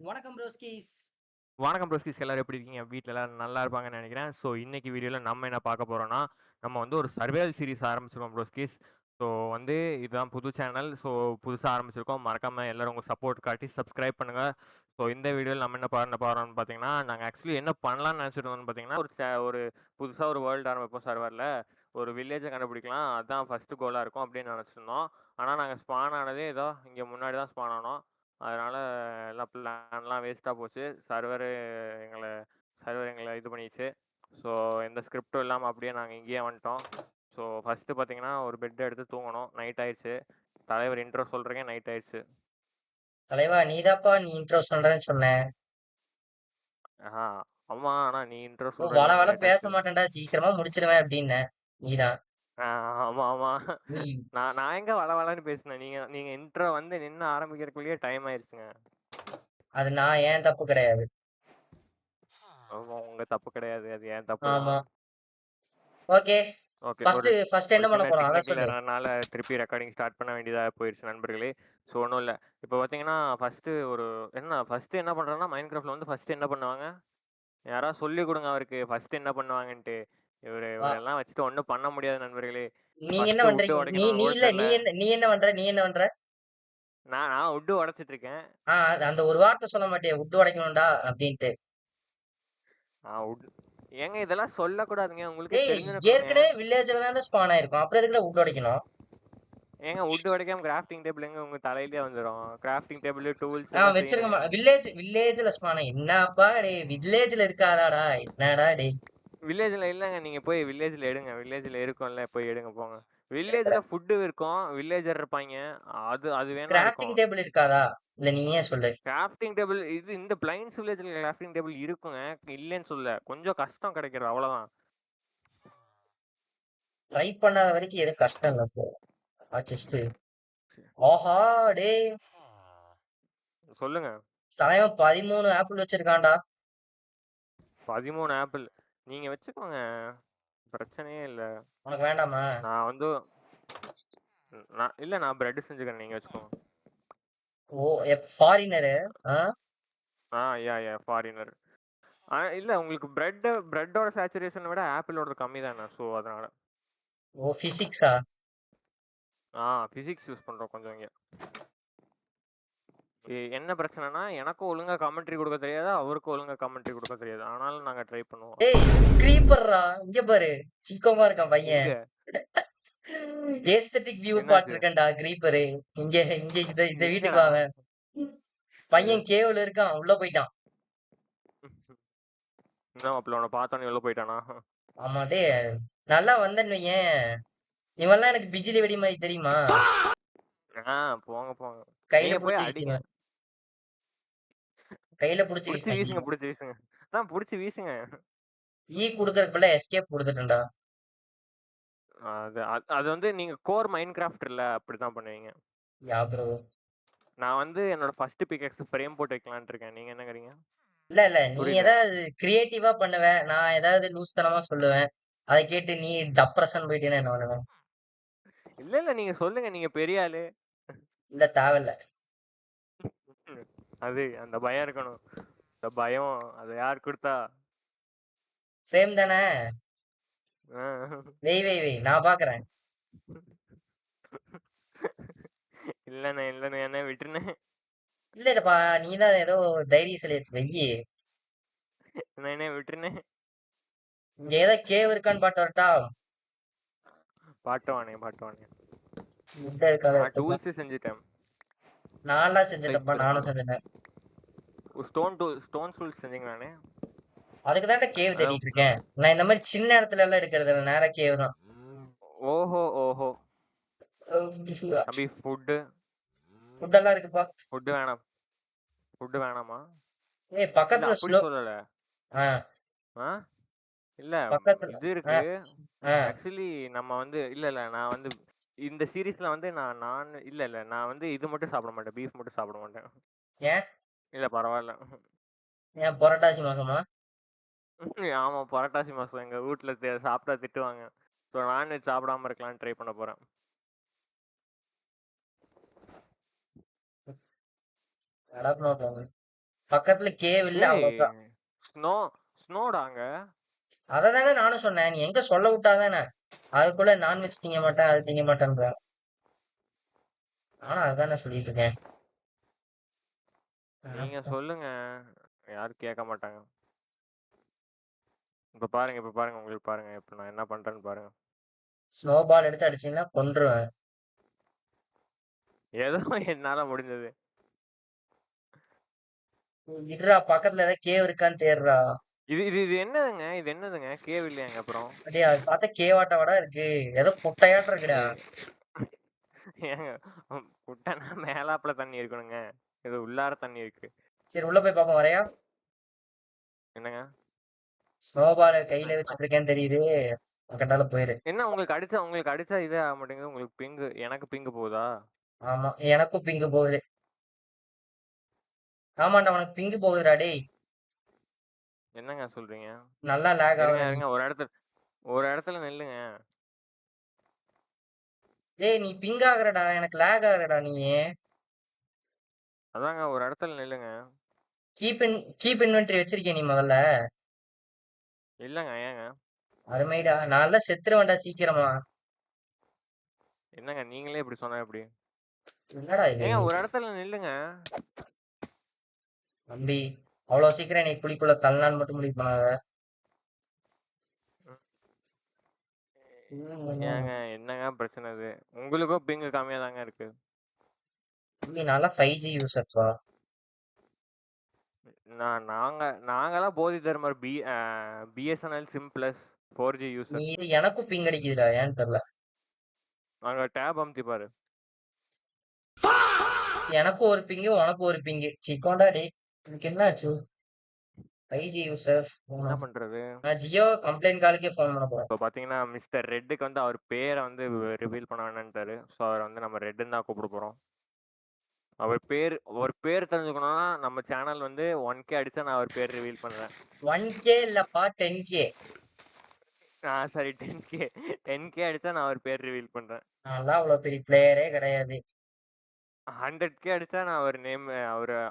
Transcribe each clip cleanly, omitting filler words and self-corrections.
வணக்கம் ப்ரோஸ்கீஸ். வணக்கம் ப்ரோஸ்கிஸ் எல்லாரும் எப்படி இருக்கீங்க? வீட்ல எல்லாரும் நல்லா இருப்பாங்கன்னு நெனைக்கிறேன். ஸோ இன்னைக்கு வீடியோல நம்ம என்ன பார்க்க போறோம்னா, நம்ம வந்து ஒரு சர்வைவல் சீரிஸ் ஆரம்பிச்சிருக்கோம் ப்ரோஸ்கிஸ். ஸோ வந்து இதுதான் புது சேனல். ஸோ புதுசா ஆரம்பிச்சிருக்கோம். மறக்காம எல்லாரும் உங்க சப்போர்ட் காட்டி சப்ஸ்கிரைப் பண்ணுங்க. ஸோ இந்த வீடியோல நம்ம என்ன பண்ண போறோம்னு பார்த்தீங்கன்னா, நாங்க ஆக்சுவலி என்ன பண்ணலாம்னு நெனைச்சிட்டு இருந்தோம்னு பார்த்தீங்கன்னா, ஒரு புதுசா ஒரு வேர்ல்டு ஆரம்பிப்போம் சர்வர்ல. ஒரு வில்லேஜ கண்டுபிடிக்கலாம். அதான் ஃபர்ஸ்ட் கோலா இருக்கும் அப்படின்னு நெனைச்சிருந்தோம். ஆனா நாங்க ஸ்பான் ஆனதே ஏதோ இங்க முன்னாடி தான் ஸ்பான் ஆனோம். அதனால எல்லாம் பிளான்லாம் வேஸ்ட்டா போச்சு. எங்கள சர்வர் எங்கள இது பண்ணிருச்சு. ஸோ எந்த ஸ்கிரிப்டும் இல்லாம அப்படியே நாங்க இங்கேயே வந்துட்டோம். ஸோ ஃபர்ஸ்ட்டு பார்த்தீங்கன்னா, ஒரு பெட் எடுத்து தூங்கணும். நைட் ஆயிருச்சு. தலைவர் இன்ட்ரோ சொல்றீங்க நைட் ஆயிருச்சு. தலைவா நீதாப்பா நீ இன்ட்ரோ சொல்றேன்னு சொன்ன. ஆஹா, ஆமா. ஆனா நீ இன்ட்ரோ ஓ வள சொல்றதுக்கு வள கொஞ்சம் லேட் பேச ஆச்சு. மாட்டேன்டா சீக்கிரமா முடிச்சிருவேன் அப்படின்ன. நீதான். ஆ ஆமா, ஆமா. நீ நான் நான் எங்க வளவளன்னு பேசினேன். நீங்க நீங்க இன்ட்ரோ வந்து நின்னு ஆரம்பிக்கிறதுக்குள்ளயே டைம் ஆயிருச்சுங்க. அது நான் ஏன் தப்பு கிடையாது. ஆமா, உங்க தப்பு கிடையாது. அது என் தப்பு தான். ஆமா. ஓகே. ஓகே. ஃபர்ஸ்ட் ஃபர்ஸ்ட் ஒரு என்ன பண்ண சின்ன போறோம்? அத டெக்னிக்கல் சொல்லு. எரர்னால திருப்பி ரெக்கார்டிங் ஸ்டார்ட் பண்ண வேண்டியதா போயிருச்சு நண்பர்களே. ஸோ ஒண்ணும் இல்ல. இப்ப பார்த்தீங்கன்னா, ஃபர்ஸ்ட்டு என்ன பண்றோம்னா, மைன்கிராஃப்ட்ல வந்து ஃபர்ஸ்ட்டு என்ன பண்ணுவாங்க? யாராவது சொல்லிக் குடுங்க அவருக்கு. ஃபர்ஸ்ட்டு என்ன பண்ணுவாங்கன்ட்டு. வா. இவரெல்லாம் வச்சுட்டு ஒண்ணும் பண்ண முடியாது நண்பர்களே. நீங்க என்ன ஃபர்ஸ்ட்டு வுட் பண்றீங்க? நீ உடைக்கணும். நீ வுட் இல்ல இல்ல. நீ என்ன பண்ற? நான் வுட் உடைச்சிட்டு இருக்கேன். அந்த ஒரு வார்த்தை சொல்ல மாட்டியா? வுட்டு உடைக்கணும்டா அப்படின்ட்டு. வுட் ஏங்க இதெல்லாம் சொல்லக்கூடாதுங்க. உங்களுக்கே டேய் தெரிஞ்சிருக்கணுங்க. ஏற்கனவே வில்லேஜ்ல தானே ஸ்பான் ஆயிருக்கும். அப்புறம் எதுக்குடா வுட்டு உடைக்கணும்? ஏங்க வுட் உடைக்காம கிராஃப்டிங் டேபிள் எங்க உங்க தலையிலயே வந்துரும். கிராஃப்டிங் டேபிள், டூல்ஸ் எல்லாம் வச்சிருக்க செய்யணுங்க. வில்லேஜ்ல ஸ்பான் என்னப்பா டேய் வில்லேஜ்ல இருக்காதாடா? என்னடா டேய்? வில்லேஜ்ல இல்லங்க. நீங்க போய் வில்லேஜ்ல எடுங்க. வில்லேஜ்ல இருக்கும்ல. போய் எடுங்க போங்க. வில்லேஜ்ல ஃபுட் இருக்கும். வில்லேஜர் இருப்பாய்ங்க. அது அது வேணா கிராஃப்டிங் இருக்கும். டேபிள் இருக்காதா? இல்ல நீயே சொல்லு. கிராஃப்டிங் டேபிள் இந்த பிளைன்ஸ் வில்லேஜ்ல கிராஃப்டிங் டேபிள் இருக்குங்க. இல்லன்னு சொல்லல. கொஞ்சம் கஷ்டம் கிடைக்கிறது அவ்வளவுதான். ட்ரை பண்ணாத வரைக்கும் எதுவும் கஷ்டம் இல்ல ப்ரோ. செஸ்ட். ஆஹா டேய். சொல்லுங்க. தலைவன் 13 ஆப்பிள் வச்சிருக்கான்டா. 13 ஆப்பிள். நீங்க வச்சுக்கோங்க. பிரச்சனையே இல்ல. உனக்கு வேண்டாமா? நான் வந்து நான் பிரெட் செஞ்சுக்கிறேன். நீங்க வச்சுக்கோங்க. ஓ ஃபாரினரு. ஆ யா ஃபாரினர். இல்ல உங்களுக்கு பிரெட்டோட சேச்சுரேஷனை விட ஆப்பிளோட கம்மி தானே. ஸோ அதனால. ஓ பிசிக்ஸா? பிசிக்ஸ் யூஸ் பண்றோம் கொஞ்சம் இங்க. என்ன பிரச்சனைனா, எனக்கும் ஒழுங்கா கமெண்ட்ரி கொடுக்க தெரியாது. அவருக்கும் ஒழுங்கா கமெண்ட்ரி கொடுக்க தெரியாது. ஆனாலும் நாங்க ட்ரை பண்ணுவோம். டேய் கிரீப்பர்ரா. இங்க பாரு. சீக்கமா இருக்கான் பையன். எங்க? ஏஸ்தட்டிக் வியூ என்னாச்சு? பாத்துருக்கேன்டா கிரீப்பரு. இங்க இங்க இந்த வீட்டுக்கு எங்கடா? வாங்க. இது பையன் கேவ்ல இருக்கான். உள்ள போயிட்டான். என்ன மாப்பிள்ள உன்னை பார்த்தோன்னே உள்ள போயிட்டானா? ஆமா டேய். நல்லா வந்தேன்னு வையேன். இவன்லாம் எனக்கு பிஜிலி வெடி மாதிரி தெரியுமா? ஆ போங்க போங்க. கையில நீங்க போய் புடிச்சு அடிங்க. வீசுவேன். கையில புடிச்சு புடிச்சு வீசுவேன். வீசுங்க, புடிச்சு வீசுங்க. புடிச்சு வீசுங்க. குடுக்கறதுக்குள்ள எஸ்கேப் குடுத்துட்டேன்டா. அது அது அது வந்து நீங்க கோர் மைன்கிராஃப்ட் இல்ல அப்படிதான் பண்ணுவீங்க. யா ப்ரோ. நான் வந்து என்னோட ஃபர்ஸ்ட் பிக்கெக்ஸ் ஃப்ரேம் போட்டு வைக்கலாம்னு இருக்கேன். நீங்க என்னங்கறீங்க? இல்ல. நீ புரியல. ஏதாவது கிரியேட்டிவா பண்ணுவ. நான் ஏதாவது லூஸ் தனமா சொல்லுவேன். அத கேட்டு நீ டப்ரஷன் போயிட்டீன்னா என்ன பண்ணுவேன்? இல்ல நீங்க சொல்லுங்க. நீங்க பெரிய ஆளு. இல்ல தேவையில்ல. அது அந்த பயம் இருக்கணும். இந்த பயம் அத யார் குடுத்தா? ஃப்ரேம் தானே? ஆ. வெய். நான் பாக்குறேன். இல்லண்ணே என்ன விட்டுருண்ணே. இல்லப்பா நீ தான் ஏதோ தைரியசாலி வச்சு வெய்யி. என்ன விட்டுருண்ணே. இங்க ஏதோ கேவ் இருக்கான்னு பாட்டு வரட்டா? பாட்டுவானே. முட்டை இருக்காத நான் எடுத்துக்கலாம். டூல்ஸ் செஞ்சுட்டேன். நான்லாம் லைக் செஞ்சுட்டேன்ப்பா. நானும் செஞ்சுட்டேன். ஸ்டோன் டூல்ஸ் செஞ்சீங்களாண்ணே? அதுக்கு தான்டா கேவ் அதான். தேடிட்டு இருக்கேன். நான் இந்த மாதிரி சின்ன இடத்துல எல்லாம் எடுக்கிறது இல்ல. நேரா கேவ் தான். ஓஹோ. தம்பி ஃபுட் எல்லாம் இருக்குப்பா. ஃபுட் வேணாம். ஃபுட் வேணாமா? ஏய் இல்ல பக்கத்துல அப்படி ஸ்லோ. சொல்லல. ஆ ஆ இல்ல பக்கத்துல. இது ஆ இருக்கு. ஆ ஆக்சுவலி நம்ம வந்து இல்ல நான் வந்து இந்த சீரிஸ்ல வந்து நான் வந்து இது மட்டும் சாப்பிட மாட்டேன். பீஃப் மட்டும் சாப்பிட மாட்டேன். ஏன்? இல்ல பரவாயில்ல. ஏன் புரட்டாசி மாசமா? ஆமா புரட்டாசி மாசம் எங்க வீட்ல சாப்பிட்டா திட்டுவாங்க. ஸோ நான்வெஜ் சாப்பிடாம இருக்கலாம்னு ட்ரை பண்ண போறேன். நடக்கணும். பக்கத்துல கேவ் இல்ல டேய் அவ்வளவுதான். ஸ்னோ ஸ்னோடாங்க. அததானே நானும் சொன்னேன். நீ எங்க சொல்ல விட்டாதானே. அதுக்குள்ள நான்வெஜ் திங்க மாட்டேன், அது திங்க மாட்டேன்ற. நானும் அதுதானே சொல்லிட்டு இருக்கேன். நீங்க சொல்லுங்க, யாரும் கேட்க மாட்டாங்க. இப்ப பாருங்க உங்களுக்கு பாருங்க இப்ப நான் என்ன பண்றேன்னு பாருங்க. ஸ்னோ பால் எடுத்து அடிச்சீங்கன்னா கொன்றுவேன். ஏதோ என்னால முடிஞ்சது. இருடா, பக்கத்துல ஏதாவது கேவ் இருக்கான்னு தேடுறா. இது இது இது என்னதுங்க? இது என்னதுங்க? கேவ் இல்லையாங்க அப்புறம்? அப்படியே அது பார்த்தா கேவாட்டவாடா இருக்கு. ஏதோ குட்டையாட்டம் இருக்குடா. ஏங்க குட்டனா மேலாப்புல தண்ணி இருக்கணுங்க. இது உள்ளார தண்ணி இருக்கு. சரி உள்ள போய் பாப்போம், வரையா. என்னங்க? ஸ்னோ பால் கையில வச்சிட்டு இருக்கேன்னு தெரியுது. பக்கத்தால போயிரு. என்ன உங்களுக்கு அடிச்சா இதே ஆக மாட்டேங்குது. உங்களுக்கு பிங்கு, எனக்கு பிங்கு போகுதா? ஆமா, எனக்கும் பிங்கு போகுது. ஆமாண்டா, உனக்கு பிங்கு போகுதுடா டேய். என்னங்க சொல்றீங்க? நல்லா லேக் இருங்க ஆகுற நீ. இருங்க ஒரு இடத்துல நில்லுங்க. டேய் நீ பிங் ஆகுறடா, எனக்கு லேக் ஆகுறடா நீ. அதாங்க ஒரு இடத்துல நில்லுங்க. கீப் இன்வென்டரி வச்சிருக்கே நீ முதல்ல. இல்லங்க ஏங்க? அருமைடா, நான் எல்லாம் செத்துருவேன்டா சீக்கிரமா. என்னங்க நீங்களே இப்படி சொன்னா எப்படி? என்னடா இது ஏங்க ஒரு இடத்துல நில்லுங்க. தம்பி, அவ்வளவு சீக்கிரம் நீ குழிக்குள்ள தள்ளலான்னு மட்டும் முடிவு பண்ணாத. ஏங்க என்னங்க பிரச்சனை இது? உங்களுக்கும் பிங்கு கம்மியா தாங்க இருக்கு. தம்பி, நல்லா 5G யூசர்ப்பா. நாங்கெல்லாம் போதி Dharmar BSNL sim plus 4G நீ யூசர். எனக்கும் பிங் அடிக்குதுடா, ஏன்னு தெரியல. அங்க டேப் அமுத்தி பாரு. எனக்கும் ஒரு பிங்கு, உனக்கும் ஒரு பிங்கு. சிக்கோண்டா டே. எனக்கு என்ன ஆச்சு? 5G user. என்ன பண்றது? நான் ஜியோ கம்ப்ளைண்ட் காலுக்கே ஃபோன் பண்ண போறேன். இப்போ பாத்தீங்கன்னா மிஸ்டர் ரெட்டுக்கு வந்து அவர் பேரை வந்து ரிவீல் பண்ண வேணான்ட்டாரு. ஸோ அவரை வந்து நம்ம ரெட்டுன்னு தான் கூப்பிட போறோம். அவர் பேர் தெரிஞ்சுக்கணும்னா நம்ம சேனல் வந்து 1K அடிச்சா நான் அவர் பேர் ரிவீல் பண்றேன். 1K இல்லப்பா, 10K. சரி 10K அடிச்சா நான் அவர் பேர் ரிவீல் பண்றேன். நான்லாம் அவ்வளவு பெரிய பிளேயரே கிடையாது. 100K அடிச்சா நான் அவர் நேம்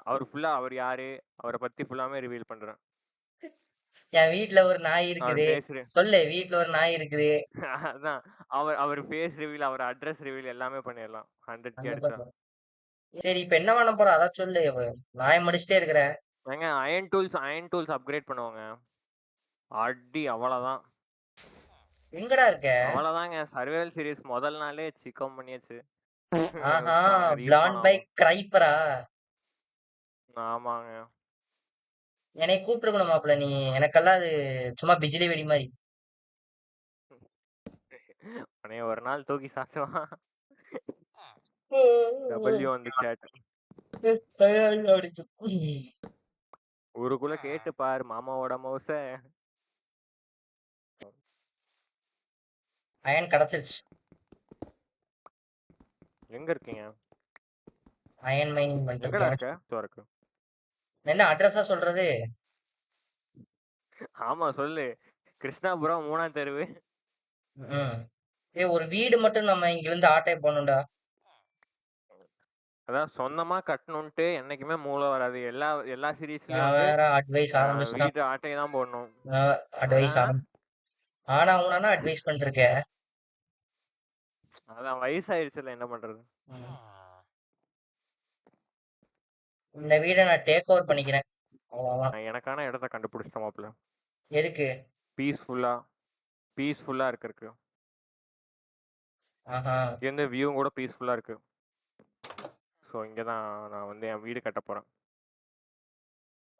அவர் ஃபுல்லா அவர் யாரு அவரை பத்தி ஃபுல்லாமே ரிவீல் பண்றேன். என் வீட்ல ஒரு நாய் அவர் இருக்குது. ஃபேஸ் சொல்லு, வீட்ல ஒரு நாய் இருக்குது. அதான் அவர் ஃபேஸ் ரிவீல், அவர் அட்ரஸ் ரிவீல் எல்லாமே பண்ணிடலாம் 100K அந்த அடிச்சா. பக்கம். சரி, இப்ப என்ன பண்ண போற அதான் சொல்லு. நாயை முடிச்சிட்டே இருக்கிற. ஏங்க அயன் டூல்ஸ் அப்கிரேட் பண்ணுவாங்க. அடி அவ்வளவுதான். எங்கடா இருக்க? அவ்வளவுதாங்க. சர்வைவல் சீரிஸ் முதல் நாளே சிக்கம் பண்ணியாச்சு. ஆஹா, செம பிளாண்ட் ரீஸ்பான் பை ஆகும். கிரைப்பரா. ஆமாங்க. என்னை கூப்பிட்டுருக்கணும் மாப்பிள்ள. நீ எனக்கெல்லாம் அது சும்மா பிஜிலி வெடி மாதிரி. உன்னைய ஒரு நாள் தூக்கி சாச்சுவான். W on the chat. ஊருக்குள்ள கேட்டு பாரு மாமாவோட மவுச. அயன் கிடைச்சிருச்சு. எங்க இருக்கீங்க? அயன் மைனிங் பண்ணிட்டு எங்கடா இருக்கேன். இருக்க? என்ன அட்ரஸா சொல்றது? ஆமா சொல்லு. கிருஷ்ணாபுரம் 3ஆம் தெருவு. ஒரு வீடு மட்டும் நம்ம இங்க இருந்து ஆட்டை போகணும்டா. அதான் சொந்தமா கட்டணும்ட்டு என்னைக்குமே மூளை வராது. எல்லா சீரீஸ்லயும் நான் வந்து வேற அட்வைஸ் ஆரம்பிச்சுட்டான். வீட்டு ஆட்டையை தான் போடணும். அட்வைஸ் ஆனா உனா அட்வைஸ் பண்ணிருக்க. அதான் வயசாயிருச்சுல என்ன பண்றது. இந்த வீடை நான் டேக் ஓவர் பண்ணிக்கிறேன். அவ்வளவுதான். நான் எனக்கான இடத்த கண்டுபிடிச்சிட்டேன் மாப்பிள்ள. எதுக்கு? பீஸ்ஃபுல்லா இருக்கு. ஆஹா, இங்க வியூ கூட பீஸ்ஃபுல்லா இருக்கு. ஸோ இங்கே தான் நான் வந்து என் வீடு கட்ட போறேன்.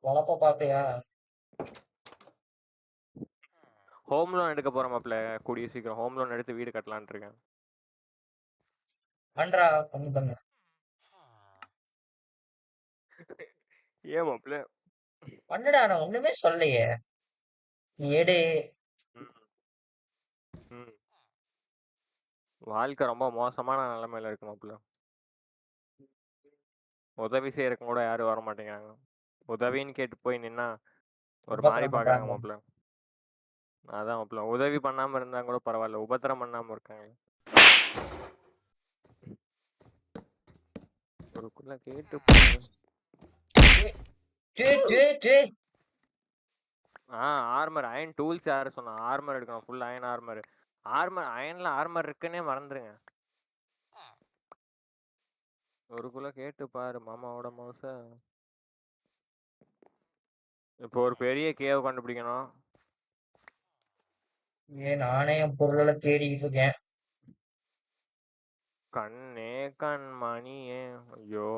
வளப்ப பாப்பியா? ஹோம் லோன் எடுக்க போறேன் மாப்பிள்ள. கூடிய சீக்கிரம் ஹோம் லோன் எடுத்து வீடு கட்டலான்னு இருக்கேன். பண்றா, பண்ணு. ஏன் மாப்பிள்ள? பண்ணுடா, நான் ஒண்ணுமே சொல்லலையே. நீ எடு. வாழ்க்கை ரொம்ப மோசமான நிலைமையில இருக்கு மாப்பிள்ள. உதவி செய்யறதுக்கு கூட யாரும் வர மாட்டேங்கிறாங்க. உதவின்னு கேட்டு போய் நின்னா ஒரு மாதிரி பாக்குறாங்க மாப்பிள்ள. அதான் மாப்பிள்ள, உதவி பண்ணாம இருந்தா கூட பரவாயில்ல, உபத்திரம் பண்ணாம இருக்காங்க. ஒருக்குள்ள கேட்டு டேய். ஆர்மர் அயன் டூல்ஸ் யாரு சொன்னா? ஆர்மர் எடுக்கணும். Full iron armour. அயன்ல ஆர்மர் இருக்குன்னே மறந்துருங்க. ஒரு குள்ள கேட்டு பாரு மாமாவோட மவுஸ. இப்போ ஒரு பெரிய கேவ் கண்டுபிடிக்கணும். நானே என் பொருளை தேடிக்கிட்டு இருக்கேன். கண்ணே கண் மணியே. ஐயோ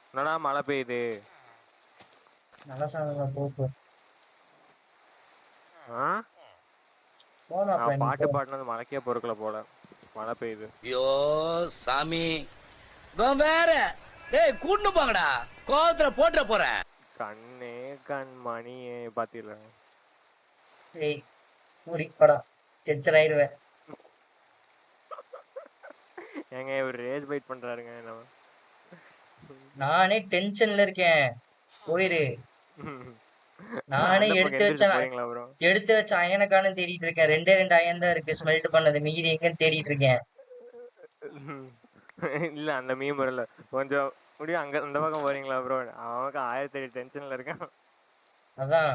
என்னடா மழை பெய்யுது? நல்லா சாங்க போக்கு. நான் பாட்டு பாடினது மழைக்கே பொறுக்கல போல. மழை பெய்யுது. ஐயோ சாமி வேற டேய் கூட்டு போங்கடா, கோவத்துல போட்டுற போறேன். கண்ணே கண் மணியே பாத்தீங்களா? ஏய் மூடிப்படா, டென்ஷன் ஆயிடுவேன். ஏங்க இவர் ரேஜ் பைட் பண்றாருங்க. நானே டென்ஷன்ல இருக்கேன். போயிரு. நானே எடுத்து வச்ச அயனக்கான தேடிட்டு இருக்கேன். 2 அயன் தான் இருக்கு ஸ்மெல்ட் பண்ணது. மீதி எங்கன்னு தேடிட்டு இருக்கேன். இல்ல அந்த மீம் வரல. கொஞ்சம் முடியும் அங்க அந்த பக்கம் போறீங்களா ப்ரோ? அவனுக்கு 1008 டென்ஷன்ல இருக்கான். அதான்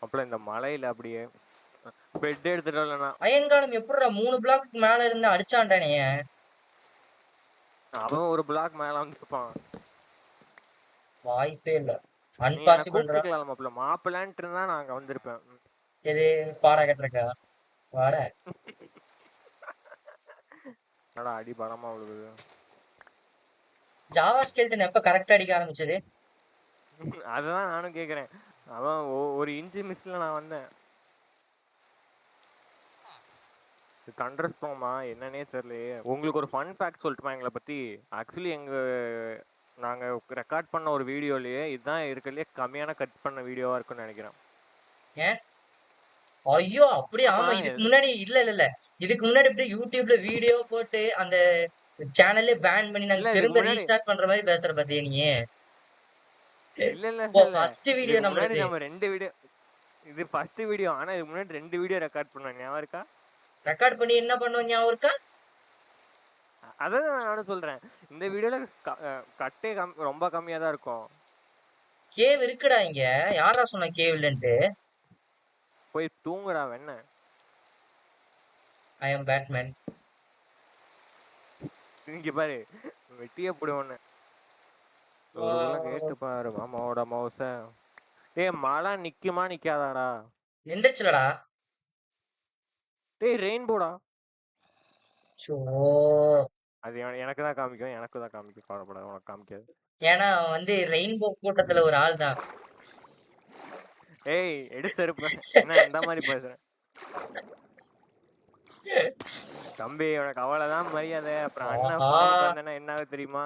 அப்பல இந்த மலையில அப்படியே பெட் எடுத்துட்டு வரலனா அயன்காலம் எப்படிடா 3 பிளாக்கு மேல இருந்து அடிச்சான்டானே? அவன் ஒரு பிளாக் மேல வந்துருப்பான். வாய்ப்பே இல்ல. அன்பாசிபிள்ரா. மாப்பிள்ள மாப்பிள்ளான்ட்டு இருந்தா நான் அங்க வந்திருப்பேன். எது பாடா கட்டுறக்கா? வாட. என்னடா அடி பலமா விழுகுது. ஜாவா ஸ்கெல்டன் எப்ப கரெக்டா அடிக்க ஆரம்பிச்சது? அதுதான் நானும் கேக்குறேன். அவன் ஒரு இன்ச்சு மிஸ்ல நான் வந்தேன். கண்டர்ஸ்டோமா என்னன்னே தெரியலையே. உங்களுக்கு ஒரு ஃபன் ஃபேக்ட் சொல்லட்டுமா எங்களை பத்தி? ஆக்சுவலி நாங்க ரெக்கார்ட் பண்ண ஒரு வீடியோலயே இதுதான் இருக்கலையே கம்மியான கட் பண்ண வீடியோவா இருக்கும்னு நினைக்கிறேன். ஏன்? ஐயோ அப்படியே. ஆமா, இதுக்கு முன்னாடி இல்ல இதுக்கு முன்னாடி இப்படி யூடியூப்ல வீடியோ போட்டு அந்த சேனல்லே பேன் பண்ணி நாங்க திரும்ப ரீஸ்டார்ட் பண்ற மாதிரி பேசுற பாத்தியா நீ? இல்ல ஃபர்ஸ்ட் வீடியோ நம்ம 2 வீடியோ. இது ஃபர்ஸ்ட் வீடியோ. ஆனா இதுக்கு முன்னாடி 2 வீடியோ ரெக்கார்ட் பண்ணோம். ஞாபகம் இருக்கா? ரெக்கார்ட் பண்ணி என்ன பண்ணோம் ஞாபகம் இருக்கா? அதான் நானும் சொல்றேன். இந்த வீடியோல கட்டே ரொம்ப கம்மியா தான் இருக்கும். கேவ் இருக்குடா இங்க. யாரா சொன்ன கேவ் இல்லன்ட்டு? போய் தூங்குடா வெண்ண. ஐ அம் பேட்மேன். இங்க பாரு வெட்டியே போடுவோன்னு. ஒரு கேட்டு பாரு மாமாவோட மவுஸ. டேய் மழை நிக்குமா நிக்காதாடா? நின்றுச்சுலடா. டேய் ரெயின்போடா. சோ அது எனக்கு தான் காமிக்கும். எனக்கு தான் காமிக்கும். கவலைப்படாத, உனக்கு காமிக்காது. ஏன்னா வந்து ரெயின்போ கூட்டத்துல ஒரு ஆள் தான். ஏய் எடுத்து இருப்பேன். என்ன இந்த மாதிரி பேசுறேன்? தம்பி உனக்கு அவ்வளவுதான் மரியாதை. அப்புறம் அண்ணன் என்ன ஆகுது தெரியுமா?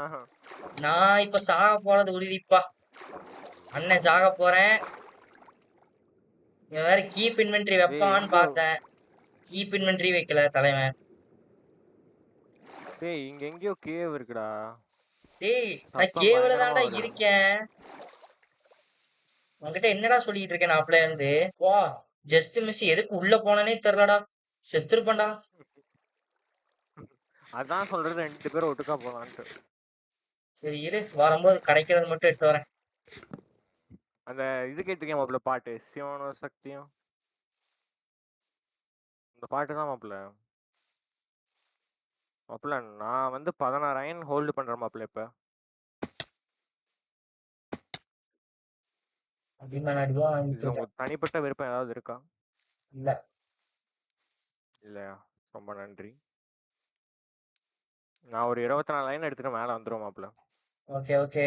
நான் இப்ப சாக போறது உறுதிப்பா. அண்ணன் சாக போறேன். இவன் வேற கீப் இன்வென்ட்ரி வைப்பான்னு பார்த்தேன். கீப் இன்வென்ட்ரி வைக்கல தலைவன். டேய் இங்க எங்கயோ கேவ் இருக்குடா. டேய் நான் கேவ்ல தான்டா இருக்கேன். உன்கிட்ட என்னடா சொல்லிட்டு இருக்கேன் நான் அப்பல இருந்து? வா ஜஸ்ட் மிஸ். எதுக்கு உள்ள போனனே தெரியலடா. செத்துருப்பேன்டா. அதான் சொல்றது 2 பேரும் ஒட்டுக்கா போலான்ட்டு. சரி இரு, வரும்போது கிடைக்கிறது மட்டும் எடுத்து வரேன். அந்த இது கேட்டிருக்கேன் மாப்பிள்ள பாட்டு, சிவனும் சக்தியும். இந்த பாட்டு தான் மாப்பிள்ள. மாப்பிள்ள நான் வந்து 16 அயன் ஹோல்டு பண்றேன் மாப்பிள்ள இப்ப. உங்களுக்கு தனிப்பட்ட விருப்பம் ஏதாவது இருக்கா? இல்ல. இல்லையா? ரொம்ப நன்றி. நான் ஒரு 24 லைன் எடுத்துட்டு மேல வந்துரும் மாப்பிள்ள. Okay okay.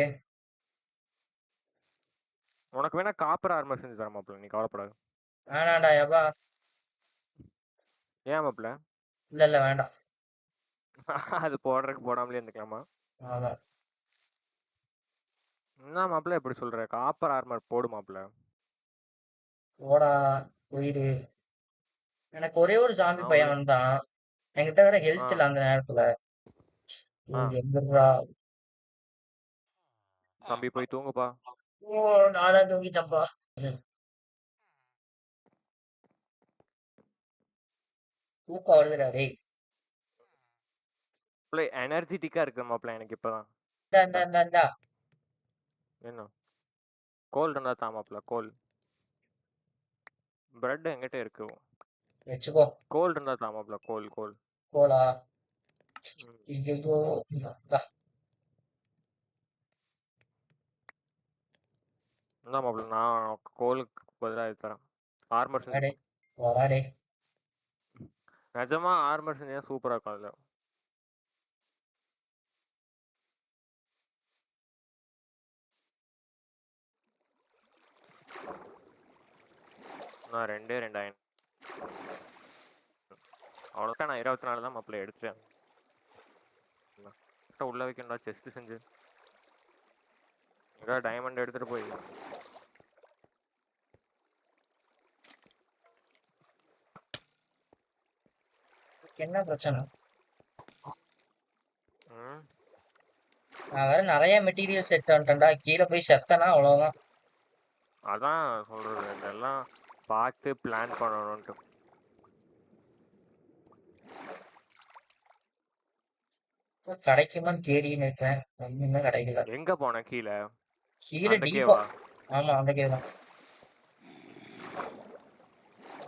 உனக்கு வேணா காப்பர் ஆர்மர் செஞ்சு தரேன் மாப்பிள்ள, நீ கவலைப்படாது. வேணாண்டா யப்பா. ஏன் மாப்பிள்ள? இல்ல வேண்டாம். அது போடுறதுக்கு போடாமலே இருந்துக்கலாமா? என்ன மாப்பிள்ள எப்படி சொல்ற? காப்பர் ஆர்மர் போடு மாப்பிள்ள. போடா போயிடு. எனக்கு ஒரே ஒரு ஜாம்பி பையன் வந்தான். என்கிட்ட வேற ஹெல்த் இல்ல அந்த நேரத்துல. தம்பி போய் தூங்குப்பா. ஓ நானா தூங்கிட்டேன்ப்பா. தூக்கம் வருதுடா டேய். எனர்ஜெட்டிக்கா இருக்கு மாப்ள எனக்கு இப்பதான். இந்தா. என்ன கோல் இருந்தா தா மாப்ள கோல். பிரெட் என்கிட்ட இருக்கு. வச்சுக்கோ. கோல் இருந்தா தா மாப்ள கோல். கோலா? ம். ஐயையோ! இந்தா. இந்தா மாப்ள நான் கோலுக்கு பதிலா இது தரேன். ஆர்மர் அடே செஞ்சு போடா டேய். நிஜமா ஆர்மர் செஞ்சா சூப்பரா இருக்கும் அதுல. நான் 2 அயன். அவ்வளோதான் நான் 24 தான் மாப்ள எடுத்தேன். உள்ள வைக்கணும்டா செஸ்ட் செஞ்சு. டைமண்ட் எடுத்துட்டு போய். என்ன பிரச்சனை? ம். நான் வேற நிறைய மெட்டீரியல் செட் பண்ணிட்டேன்டா. கீழே போய் செத்தனா அவ்வளவுதான். அதான் சொல்றது இதெல்லாம் பார்த்து பிளான் பண்ணணும்ட்டு. கிடைக்குமான்னு தேடின்னு இருக்கேன். ஒண்ணுமே கிடைக்கல. எங்க போன கீழே? கீழே அந்த டீப்பா. கேவா? ஆமா, அந்த கேவ் தான்.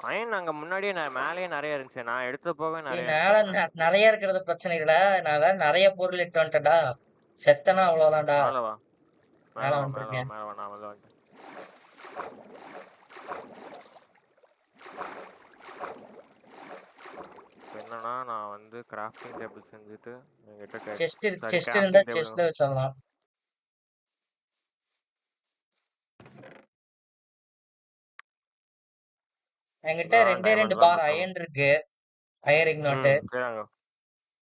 அயன் அங்க முன்னாடியே மேலேயே நிறைய இருந்துச்சு. நான் எடுத்த போவே நிறைய மேல இருந்துச்சு. நிறைய இருக்கிறது பிரச்சனை இல்ல. நான் வேற நிறைய பொருள் இட்டு வந்துட்டேன்டா. செத்தனா அவ்வளவுதான்டா. மேல வா மேல மேல வா மேல வா வந்துருக்கேன். மேல வா நான் வந்து வந்துட்டேன். என்னன்னா நான் வந்து கிராஃப்டிங் டேபிள் செஞ்சுட்டு என்கிட்ட செஸ்ட் இருந்தா செஸ்ட்ல வச்சிடலாம். என்கிட்ட ரெண்டு பார் அயன் இருக்கு. Hiring note. சரி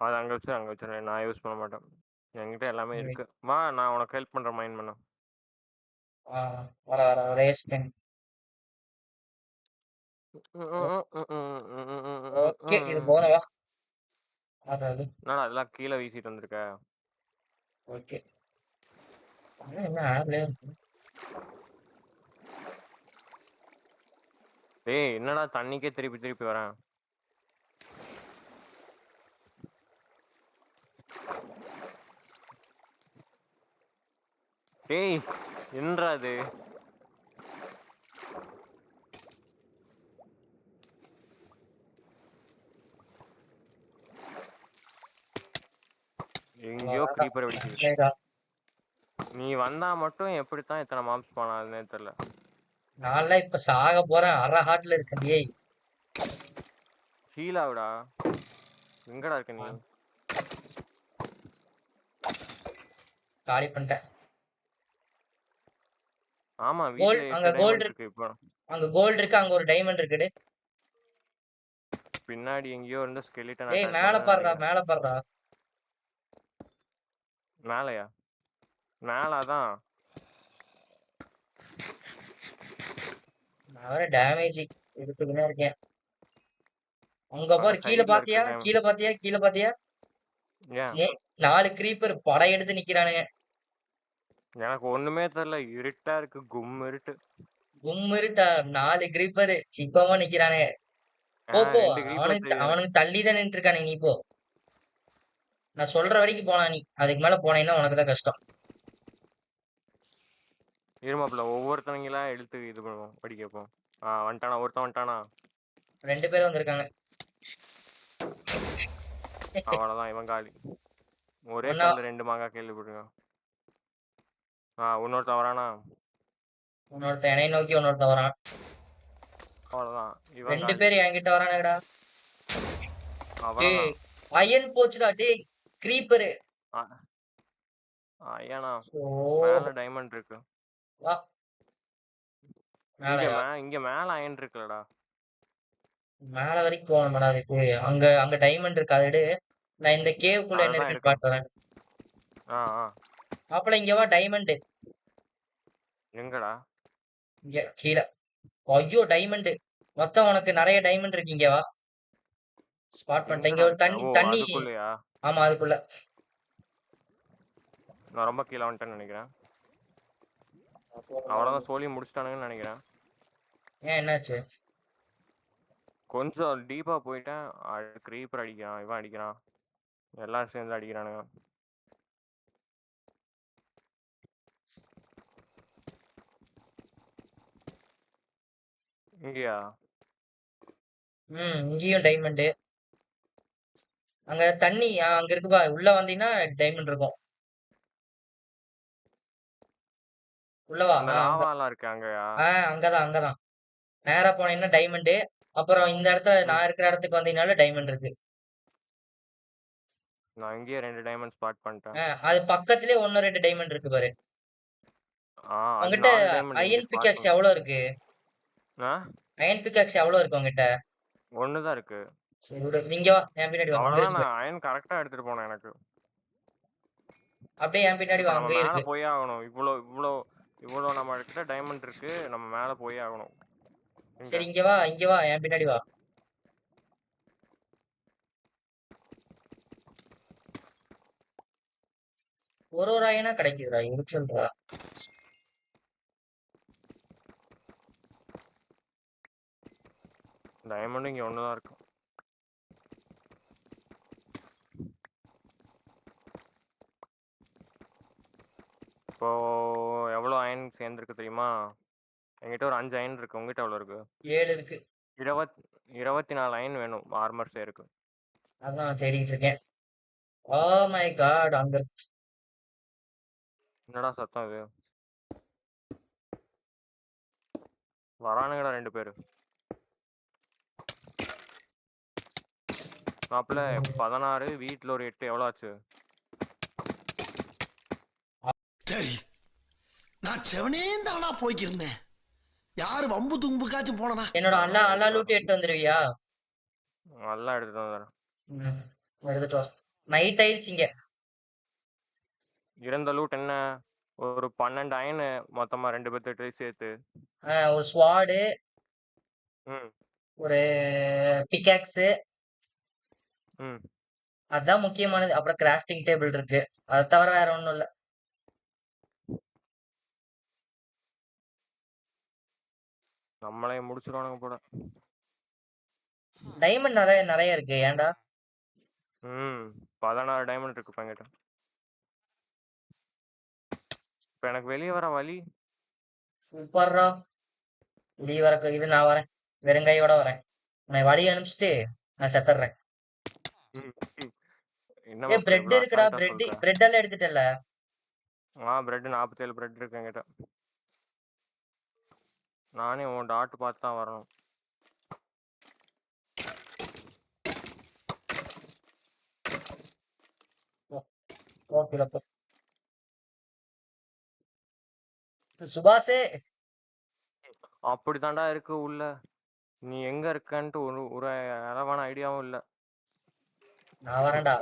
அது அங்க வச்சு நான் யூஸ் பண்ண மாட்டேன். என்கிட்ட எல்லாமே இருக்கு. வா நான் உனக்கு ஹெல்ப் பண்றேன் மைண்ட் பண்ண. வர ரேஸ் பென். ஓகே, இது போதும் வா. அதாவது என்னடா அதெல்லாம் கீழே வீசிட்டு வந்திருக்க? ஓகே. என்ன ஆப்ல டேய் என்னடா தண்ணிக்கே திருப்பி வரேன். டேய் என்னடா அது? எங்கேயோ creeper வெடிக்குது. நீ வந்தா மட்டும் எப்படித்தான் இத்தனை மாம்ஸ் பண்ணாதுன்னே தெரியல. நான்லாம் இப்ப சாக போறேன். அரை ஹார்ட்ல இருக்கேன். ஏய் ஹீலாவுடா. எங்கடா இருக்க நீ? காலி பண்ணிட்டேன். ஆமா வீட்ல அங்க கோல்ட் இருக்கு. இப்போ அங்க கோல்ட் இருக்கு. அங்க ஒரு டைமண்ட் இருக்குடு. பின்னாடி எங்கேயோ இருந்து ஸ்கெலிட்டன் ஏய் அட்டாக் மேல பண்ணுது. பாருடா. மேலையா? மேலதான். நான் வேற டேமேஜ் எடுத்துக்கினே இருக்கேன். அங்க பாரு, கீழே சைடுல பாத்தியா? இருக்கு. கீழே பாத்தியா? ஏன் 4 creeper படையெடுத்து நிக்கிறானுங்க. எனக்கு ஒண்ணுமே தெரியல. இருட்டா இருக்கு. இருட்டு. கும்மிருட்டா 4 creeper சிப்பமா நிக்கிறானுங்க. போ 2 creeper தெரியுது. அவனுக்கு தள்ளிதான் நின்று இருக்கானுங்க. நீ போ. நான் சொல்ற வரைக்கும் போனா நீ. அதுக்கு மேல போனீங்கன்னா உனக்குதான் கஷ்டம். இருமாப்ல ஒவ்வொருத்தவங்களா எடுத்து இது பண்ணுவோம். படிக்க வைப்போம். வந்துட்டானா? ஒருத்தன் வந்துட்டானா? 2 பேர் வந்திருக்காங்க. அவ்வளவுதான் இவன் காலி. ஒரே ஒன்னா கல்ல 2 மாங்காய் கேள்விப்பட்டிருக்கான். இன்னொருத்தன் வரானா? இன்னொருத்தன் என்னை நோக்கி இன்னொருத்தன் வரான். அவ்வளவுதான் இவன் 2 காலி. பேர் என்கிட்ட வரானுங்கடா. அவ்வளவுதான். அயன் போச்சுடா. டேய் creeper. ஐயாண்ணா ஓ மேல டைமண்ட் இருக்கு. வா மேலயா? இங்க மேல அயன் இருக்குல்லடா. மேல வரைக்கும் போகணும்டா. அதுக்கு அங்க டைமண்ட் இருக்கு. அதை எடு. நான் இந்த கேவுக்குள்ள என்ன அதுதான் இருக்குன்னு எடுக்கணும். பாத்துறேன். ஆ அப்பல இங்க வா. டைமண்ட் எங்கடா? இங்க கீழே. ஐயோ டைமண்ட். மொத்தம் உனக்கு நிறைய டைமண்ட் இருக்கு. இங்க வா. ஸ்பாட் பண்ணிட்டேன். இங்க எங்கடா ஒரு இருக்க? தண்ணி. அதுக்குள்ளயா? ஆமா, அதுக்குள்ள. நான் ரொம்ப கீழே வந்துட்டேன்னு நினைக்கிறேன். அவ்வளவுதான் சோழி முடிச்சிட்டானுங்கன்னு நினைக்கிறேன். ஏன் என்னாச்சு? கொஞ்சம் டீப்பா போயிட்டேன். creeper அடிக்கிறான். இவன் அடிக்கிறான். எல்லாரும் சேர்ந்து அடிக்கிறானுங்க. இங்கயா? இங்கேயும் டைமண்ட். அங்க தண்ணி அங்க இருக்குப்பா. உள்ள வந்தீங்கன்னா டைமண்ட் இருக்கும். உள்ளவா? அந்த லாவாலாம் இருக்கு அங்கயா? அங்கதான் அங்கதான். நேரா போனீங்கன்னா டைமண்ட். அப்புறம் இந்த இடத்துல நான் இருக்கிற இடத்துக்கு வந்தீங்கனாலும் டைமண்ட் இருக்கு. நான் இங்கேயே 2 டைமண்ட் ஸ்பாட் பண்ணிட்டேன். அது பக்கத்துலயே 1 2 டைமண்ட் இருக்கு பாரு. அது உங்ககிட்ட 4 டைமண்ட் இங்க அயன் ஸ்பாட் பிக்காக்ஸ் பண்ணேன். எவ்வளவு இருக்கு? ஆ? அயன் பிக்காக்ஸ் எவ்வளவு இருக்கு உங்ககிட்ட? 1 தான் இருக்கு. சரி விடு. நீங்க வா, என் பின்னாடி வா. அங்க அவ்வளவுதான். இருக்கு பாரு. நான் அயன் கரெக்டா எடுத்துட்டு போனேன் எனக்கு. அப்படியே என் பின்னாடி இப்ப வா, நம்ம அங்கேயே மேல இருக்கு. போயே ஆகணும். இவ்வளோ நம்ம கிட்ட டைமண்ட் இருக்கு. நம்ம மேல போயே ஆகணும். எங்க? சரி இங்க வா, என் பின்னாடி வா. ஒரு அயனா கிடைக்குதுடா, சொல்றா. டைமண்ட் இங்க 1 தான் இருக்கு. இப்போ எவ்வளோ அயன் சேர்ந்துருக்கு தெரியுமா? என்கிட்ட ஒரு 5 அயன் இருக்கு. உங்ககிட்ட எவ்வளோ இருக்கு? 7 இருக்கு. 24 அயன் வேணும் ஆர்மர் சேருக்கு. அதான் தேடிட்டு இருக்கேன். ஓ மை காட், அங்க இருக்கு. என்னடா சத்தம் இது? வரானுங்கடா 2 பேரு. மாப்பிள்ள 16 வீட்டுல ஒரு 8 எவ்வளோ ஆச்சு? சரி, நான் செவனே தானா போய்க்கிருந்தேன். யாரு வம்பு தும்புக்காச்சும் போனா என்னோட அல்லா லூட்டி எடுத்து வந்துருவியா? நல்லா எடுத்துட்டு வந்துடுறேன். எடுத்துட்டு வா. நைட் ஆயிடுச்சு இங்க. இருந்த லூட் என்ன? ஒரு 12 அயனு மொத்தமா 2 பேர்த்து சேர்த்து. ஒரு ஸ்வாடு, ம் ஒரு பிக்காக்ஸ், ம் அதான் முக்கியமானது. அப்புறம் கிராஃப்டிங் டேபிள் இருக்கு. அதை தவிர வேற ஒண்ணும் இல்ல. நம்மளே முடிச்சிருவானுங்க போல. டைமண்ட் நிறைய நிறைய இருக்கு. ஏன்டா? 16 டைமண்ட் இருக்கு இப்ப என்கிட்ட. இப்ப எனக்கு வெளியே வர வழி. சூப்பர்ரா. வெளியே வர இது நான் வரேன். வெறுங்கையோட வரேன். நான் வழி அனுப்பிச்சிட்டு நான் செத்துறேன். என்னமா பிரெட் இருக்குடா. பிரெட் எல்லாம் எடுத்துட்டல? பிரெட் 47 பிரெட் இருக்கு என்கிட்ட. நானே உன் டாட் பார்த்து தான் வரணும். சுபாஷே, அப்படித்தாண்டா இருக்கு உள்ள. நீ எங்க இருக்கன்ட்டு ஒரு அளவான ஐடியாவும் இல்ல. நான் வரேன்டா.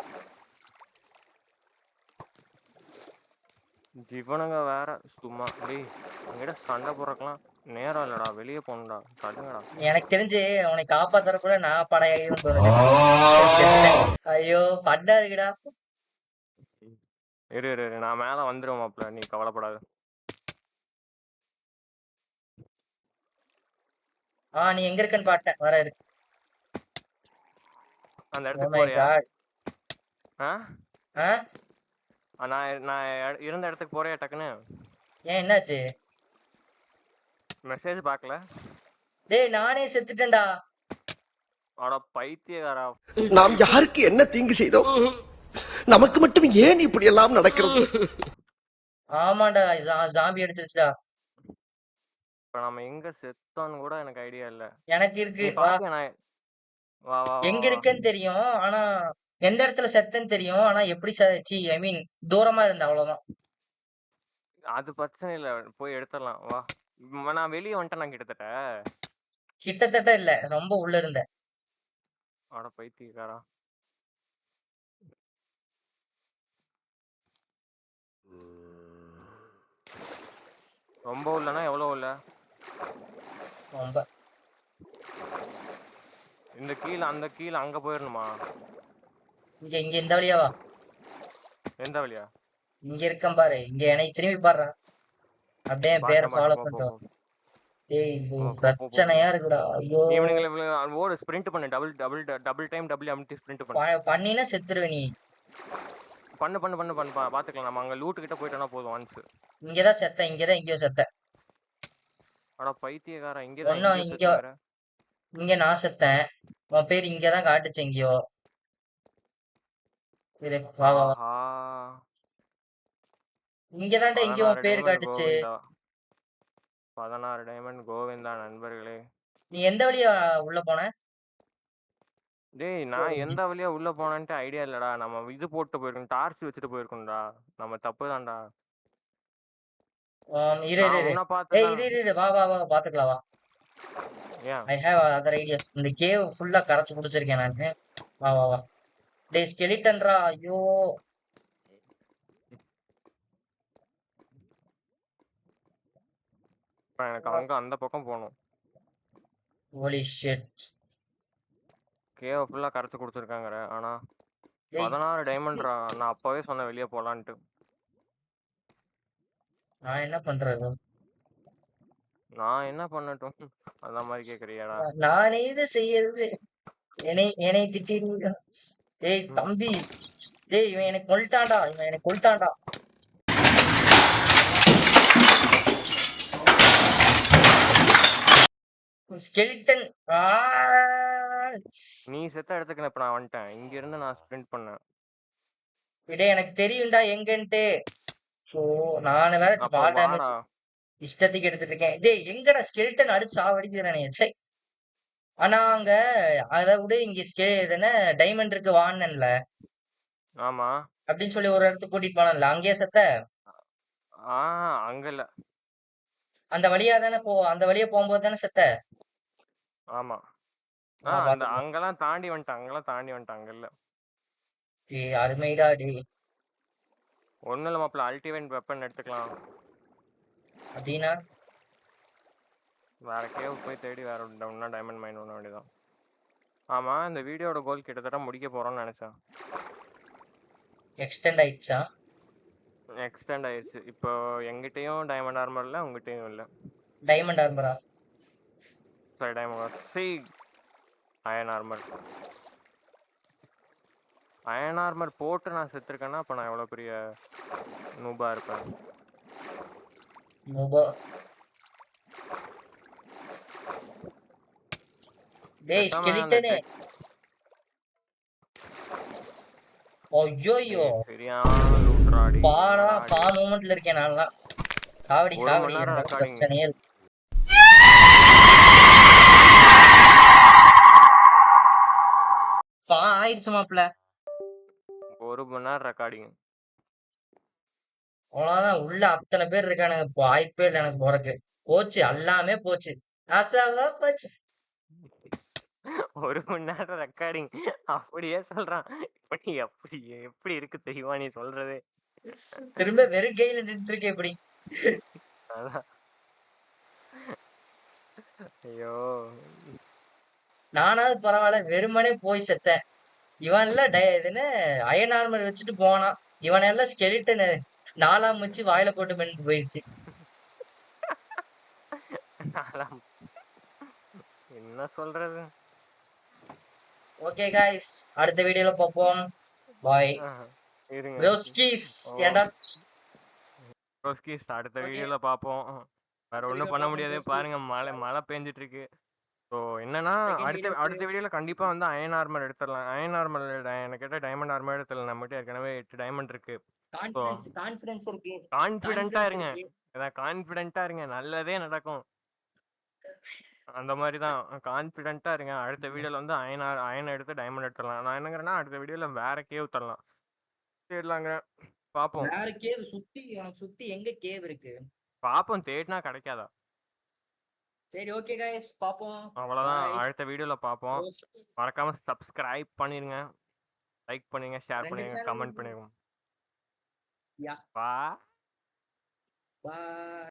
ஜிவனுங்க வேற சும்மா. டேய் என்கிட்ட சண்டை போடுறக்கலாம் நேரம் இல்லடா. வெளியே போகணும்டா. தடுங்கடா. எனக்கு தெரிஞ்சு உன்னை காப்பாத்துற கூட நான் படையாயிரும் தோணுது. ஐயோ பட்டா இருக்குடா. இரு நான் மேல வந்துருவேன் மாப்ள. நீ கவலைப்படாத. நீ எங்க இருக்கன்னு பாட்டேன். வர இருக்கு. அந்த இடத்துக்கு போறியா? நான் இருந்த இடத்துக்கு போறியா டக்குன்னு? ஏன் என்னாச்சு? மெசேஜ் பார்க்கல. டேய் நானே செத்துட்டேன்டா. அட பைத்தியக்காரா. நாம் யாருக்கு என்ன தீங்கு செய்தோம்? நமக்கு மட்டும் ஏன் இப்படி எல்லாம் நடக்கிறது? ஆமாண்டா, ஜாம்பி அடிச்சிருச்சுடா. இப்ப நம்ம எங்க செத்தோன்னு கூட எனக்கு ஐடியா இல்ல. எனக்கு இருக்கு. வா எங்க இருக்குன்னு தெரியும். ஆனா எந்த இடத்துல செத்தன்னு தெரியும். ஆனா எப்படி ஐ மீன் தூரமா இருந்த அவ்வளவுதான். அது பிரச்சனை இல்ல. போய் எடுத்துடலாம் வா. நான் வெளியே வந்துட்டேன். கிட்டத்தட்ட இல்ல, ரொம்ப உள்ள இருந்த. அட பைத்தியக்காரா. ரொம்ப உள்ளனா எவ்வளவு உள்ள? ரொம்ப. இந்த அந்த கீழ அங்க போயிடணுமா? இங்க இந்த வழியா வா. எந்த வழியா? இங்க இருக்கேன் பாரு. இங்க என்னை திரும்பி பாடுறா. அப்படியே பேரை ஃபாலோ பண்ணிட்டோம். டேய் இது பிரச்சனையா இருக்குடா. ஐயோ இவனுங்களை ஓடு. ஸ்பிரிண்ட் பண்ணு. டபுள் டைம் டபுள் அமுத்தி ஸ்பிரிண்ட் பண்ணு. பண்ணினா செத்துருவே நீ. பண்ணு பண்ணு பண்ணு பண்ணு பாத்துக்கலாம். நம்ம அங்க லூட்டு கிட்ட போயிட்டோம்னா போதும் ஒன்ஸ். இங்கதான் செத்தேன், இங்கதான் எங்கேயோ செத்தேன். அட பைத்தியக்காரா, இங்கதான் ஒன்னும் எங்கேயோ இங்க செத்துங்கிற. இங்க நான் செத்தேன். உன் பேர் இங்கதான் காட்டுச்சு எங்கேயோ. இரு, வா வா வா. ஆஹா, இங்கதான்டா எங்கேயோ 16 உன் பேர் டைமண்ட் காட்டுச்சு. கோவிந்தா. 16 டைமண்ட் கோவிந்தா நண்பர்களே. நீ எந்த வழியா உள்ள போன? டேய், நான் எந்த வழியா உள்ள போனேன்ட்டு ஐடியா இல்லடா. நம்ம இது போட்டு போயிருக்கோம், டார்ச் வச்சுட்டு போயிருக்கோம்டா. நம்ம தப்பு தான்டா. இரு இரு நான் இரு. உன்னை ஏய் பார்த்துதான். இரு இரு இரு. வா வா வா, பாத்துக்கலாம் வா. ஏன் ஐ ஹேவ் அதர் ஐடியாஸ். இந்த கேவ் ஃபுல்லா கரைச்சு குடிச்சிருக்கேன் நானு. வா வா வா. டேய் ஸ்கெலிட்டன்ரா, ஐயோ. எனக்கு அங்க அந்த பக்கம் போகணும். Holy shit. கேவ ஃபுல்லா கரைச்சு குடிச்சிருக்காங்க. ஆனா டேய் 16 டைமண்ட்ரா. நான் அப்பவே சொன்னேன் வெளியே போலான்ட்டு. நான் என்ன பண்றது? நான் என்ன பண்ணட்டும்? அந்த மாதிரி கேக்குறியாடா? நானே இதை செய்யறது. என்னை திட்டிருக்கீங்க. டேய் தம்பி, டேய் இவன் எனக்கு கொல்லிட்டான்டா, இவன் எனக்கு கொல்லிட்டான்டா. ஸ்கெலிட்டன். நீ செத்த இடத்துக்கு இப்ப நான் வந்துட்டேன். இங்க இருந்து நான் ஸ்ப்ரிண்ட் பண்ணேன். டேய் எனக்கு தெரியும்டா எங்கன்ட்டு. சோ நானு வேற அப்ப வால் வாடா. டேமேஜ் இஷ்டத்துக்கு எடுத்துட்டு இருக்கேன். டேய் எங்கடா ஸ்கெலிட்டன் அடிச்சு சாவடிக்கிறேன் சே. ஆனா அங்க அதை விட இங்க என்ன டைமண்ட் இருக்கு வான்னன்ல ஆமா. அப்படின்னு சொல்லி ஒரு இடத்துக்கு கூட்டிட்டு போனான்ல, அங்கேயே செத்த. அங்க இல்ல. அந்த வழியா தானே அந்த வழியா போகும்போது தானே செத்த. ஆமா. நான் அந்த பாத்துக்கிறேன். அங்கெல்லாம் தாண்டி வந்துட்டான். அங்கெல்லாம் தாண்டி வந்துட்டான். அங்க இல்ல. டேய் அருமைடா டேய். ஒண்ணும் இல்ல மாப்பிள்ள, அல்டிவேட் வெப்பன் எடுத்துக்கலாம். அப்படின்னா வேற கேவ் போய் தேடி வேற ஒன்னா டைமண்ட் மைன் பண்ண வேண்டியதான். ஆமா, இந்த வீடியோட கோல் கிட்டத்தட்ட முடிக்க போறோம்னு நினைச்சேன். எக்ஸ்டெண்ட் ஆயிடுச்சா? எக்ஸ்டெண்ட் ஆயிடுச்சு. இப்போ எங்கிட்டயும் டைமண்ட் ஆர்மர் இல்ல, உங்ககிட்டயும் இல்ல. டைமண்ட் ஆர்மரா? சரி, diamond iron armour. Iron armour போட்டு நான் செத்துருக்கேன்னா அப்ப நான் எவ்வளவு பெரிய நூபா இருப்பேன். டேய் ஸ்கெலிட்டனே. ஐயோ சரியான லூட்ராடி. ஃபா மூமெண்ட்ல இருக்கேன் நான். சாவடி சாவடி, எனக்கு பிரச்சனையே இல்ல. ஃபா ஆயிடுச்சு மாப்ள. 1 மணி நேரம் ரெக்கார்டிங். அவ்வளவுதான். உள்ள அத்தனை பேர் இருக்கானுங்க. வாய்ப்பே இல்லை எனக்கு போறக்கு. போச்சு, எல்லாமே போச்சு, அசாவா போச்சு. 1 மணி நேரம் ரெக்கார்டிங் அப்படியே சொல்றான். இப்ப நீ எப்படி எப்படி இருக்கு தெரியுமா நீ சொல்றதே? திரும்ப வெறும் கையில நின்று இருக்கேன் இப்படி. அதான். ஐயோ, நானாவது பரவாயில்ல, வெறுமனே போய் செத்தேன். இவன்ல இதுன்னு அயன் ஆர்மர் வச்சுட்டு போனான். இவனெல்லாம் ஸ்கெலிட்டன் 4ஆம் வச்சு வாயில போட்டு மென்னு போயிடுச்சு. என்ன சொல்றது? ஓகே गाइस, அடுத்த வீடியோல பாப்போம். பாய். இருங்க. ரோஸ்கீஸ். ஏண்டா ரோஸ்கீஸ் அடுத்த வீடியோல பாப்போம். வேற ஒண்ணும் பண்ண முடியாது. பாருங்க, மழை பெஞ்சிட்டு இருக்கு. ஸோ என்னன்னா, அடுத்த வீடியோல கண்டிப்பா வந்து அயன் ஆர்மர் எடுத்துடலாம். அயன் ஆர்மர் எனக்கு கேட்ட டைமண்ட் ஆர்மர் எடுத்துடலாம். நம்மகிட்ட ஏற்கனவே 8 டைமண்ட் இருக்கு. கான்ஃபிடன்ஸ் இருக்கு. கான்ஃபிடென்ட்டா இருங்க. கான்ஃபிடென்ட்டா இருங்க, நல்லதே நடக்கும். அந்த மாதிரி தான். கான்ஃபிடென்ட்டா இருங்க. அடுத்த வீடியோல வந்து அயன் எடுத்து டைமண்ட் எடுத்துடலாம். நான் என்னங்கிறேன்னா, அடுத்த வீடியோல வேற கேவ் தரலாம். தேடலாங்க, பாப்போம். வேற கேவ் சுத்தி எங்க கேவ் இருக்கு பாப்போம், தேடினா கிடைக்காதா? சரி ஓகே गाइस, பாப்போம். அவ்வளவுதான். அடுத்த வீடியோல பாப்போம். மறக்காம சப்ஸ்கிரைப் பண்ணிருங்க, லைக் பண்ணுங்க, ஷேர் பண்ணுங்க, கமெண்ட் பண்ணிருங்க. யா பா. பாய்.